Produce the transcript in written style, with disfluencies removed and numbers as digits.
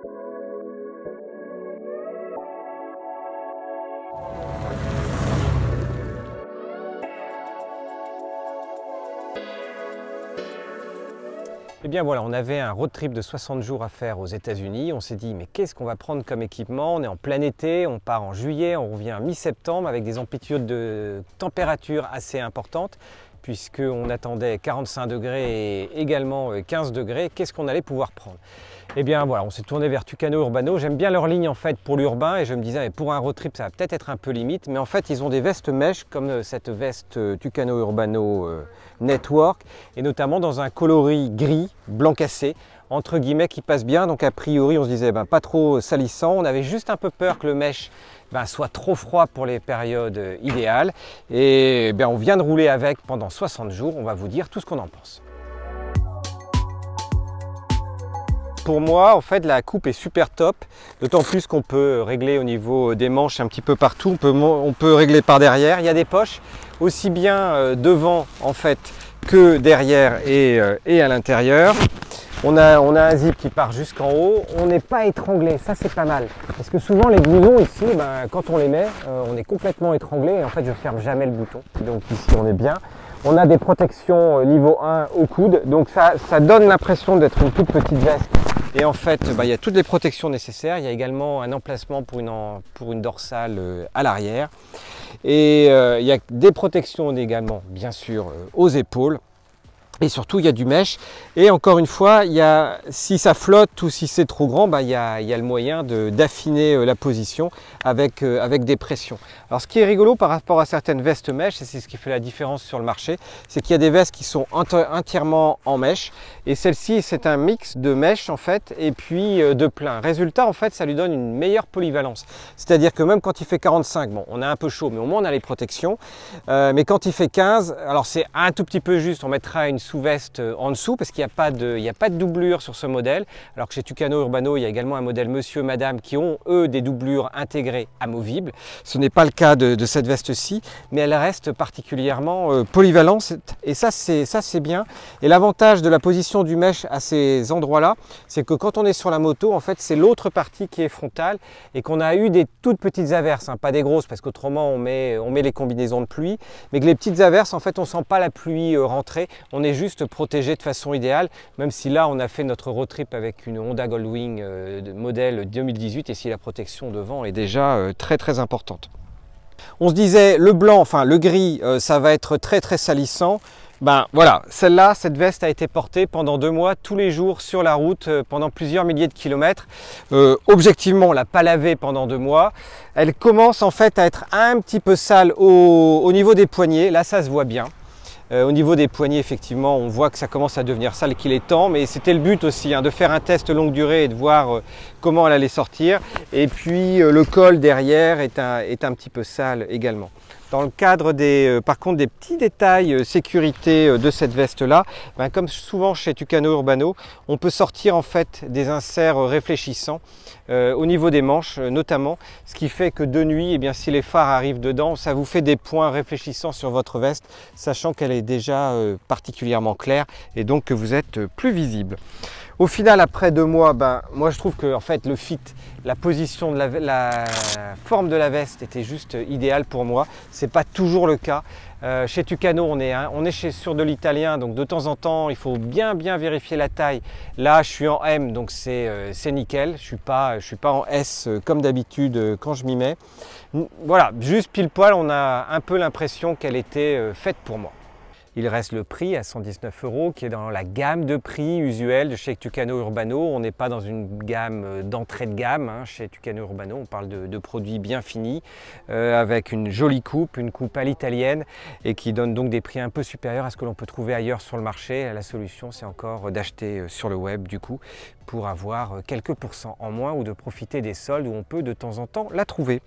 Eh bien voilà, on avait un road trip de 60 jours à faire aux États-Unis. On s'est dit, mais qu'est-ce qu'on va prendre comme équipement? On est en plein été, on part en juillet, on revient mi-septembre avec des amplitudes de température assez importantes, puisqu'on attendait 45 degrés et également 15 degrés. Qu'est-ce qu'on allait pouvoir prendre? Eh bien voilà, on s'est tourné vers Tucano Urbano. J'aime bien leur ligne en fait pour l'urbain et je me disais, mais pour un road trip, ça va peut-être être un peu limite. Mais en fait, ils ont des vestes mèches comme cette veste Tucano Urbano Network, et notamment dans un coloris gris, blanc cassé, entre guillemets, qui passe bien. Donc a priori, on se disait, pas trop salissant. On avait juste un peu peur que le mèche soit trop froid pour les périodes idéales. Et on vient de rouler avec pendant 60 jours. On va vous dire tout ce qu'on en pense. Pour moi, en fait, la coupe est super top, d'autant plus qu'on peut régler au niveau des manches un petit peu partout. On peut régler par derrière. Il y a des poches aussi bien devant en fait que derrière et à l'intérieur. On a un zip qui part jusqu'en haut. On n'est pas étranglé, ça c'est pas mal. Parce que souvent les blousons ici, quand on les met, on est complètement étranglé et en fait je ferme jamais le bouton. Donc ici on est bien. On a des protections niveau 1 au coude, donc ça donne l'impression d'être une toute petite veste. Et en fait, il y a toutes les protections nécessaires. Il y a également un emplacement pour une dorsale à l'arrière. Et il y a des protections également, bien sûr, aux épaules. Et surtout, il y a du mesh. Et encore une fois, si ça flotte ou si c'est trop grand, il y a le moyen d'affiner la position avec des pressions. Alors, ce qui est rigolo par rapport à certaines vestes mesh, et c'est ce qui fait la différence sur le marché, c'est qu'il y a des vestes qui sont entièrement en mesh. Et celle-ci, c'est un mix de mesh en fait, et puis de plein. Résultat, en fait, ça lui donne une meilleure polyvalence. C'est-à-dire que même quand il fait 45, bon, on a un peu chaud, mais au moins on a les protections. Mais quand il fait 15, alors c'est un tout petit peu juste, on mettra une sous-veste en dessous parce qu'il n'y a pas de doublure sur ce modèle, alors que chez Tucano Urbano il y a également un modèle monsieur madame qui ont eux des doublures intégrées amovibles. Ce n'est pas le cas de cette veste-ci, mais elle reste particulièrement polyvalente et ça c'est bien. Et l'avantage de la position du mesh à ces endroits là, c'est que quand on est sur la moto, en fait c'est l'autre partie qui est frontale et qu'on a eu des toutes petites averses, pas des grosses parce qu'autrement on met les combinaisons de pluie, mais que les petites averses en fait on sent pas la pluie rentrer, on est juste protégé de façon idéale, même si là on a fait notre road trip avec une Honda Goldwing de modèle 2018 et si la protection devant est déjà très importante. On se disait le blanc, enfin le gris, ça va être très salissant. Voilà, cette veste a été portée pendant 2 mois, tous les jours sur la route, pendant plusieurs milliers de kilomètres. Objectivement, on l'a pas lavée pendant 2 mois. Elle commence en fait à être un petit peu sale au niveau des poignets, là ça se voit bien. Au niveau des poignets, effectivement, on voit que ça commence à devenir sale, qu'il est temps, mais c'était le but aussi, de faire un test longue durée et de voir comment elle allait sortir. Et puis le col derrière est un petit peu sale également. Dans le cadre par contre des petits détails sécurité de cette veste là, comme souvent chez Tucano Urbano, on peut sortir en fait des inserts réfléchissants au niveau des manches notamment, ce qui fait que de nuit, si les phares arrivent dedans, ça vous fait des points réfléchissants sur votre veste, sachant qu'elle est déjà particulièrement claire et donc que vous êtes plus visible. Au final, après 2 mois, moi je trouve que en fait, le fit, la position de la forme de la veste était juste idéale pour moi. C'est pas toujours le cas. Chez Tucano, on est sur de l'italien, donc de temps en temps, il faut bien vérifier la taille. Là, je suis en M, donc c'est nickel. Je suis pas en S comme d'habitude quand je m'y mets. Voilà, juste pile poil, on a un peu l'impression qu'elle était faite pour moi. Il reste le prix à 119 € qui est dans la gamme de prix usuelle de chez Tucano Urbano. On n'est pas dans une gamme d'entrée de gamme chez Tucano Urbano. On parle de produits bien finis avec une jolie coupe, une coupe à l'italienne et qui donne donc des prix un peu supérieurs à ce que l'on peut trouver ailleurs sur le marché. La solution, c'est encore d'acheter sur le web du coup pour avoir quelques pourcents en moins ou de profiter des soldes où on peut de temps en temps la trouver.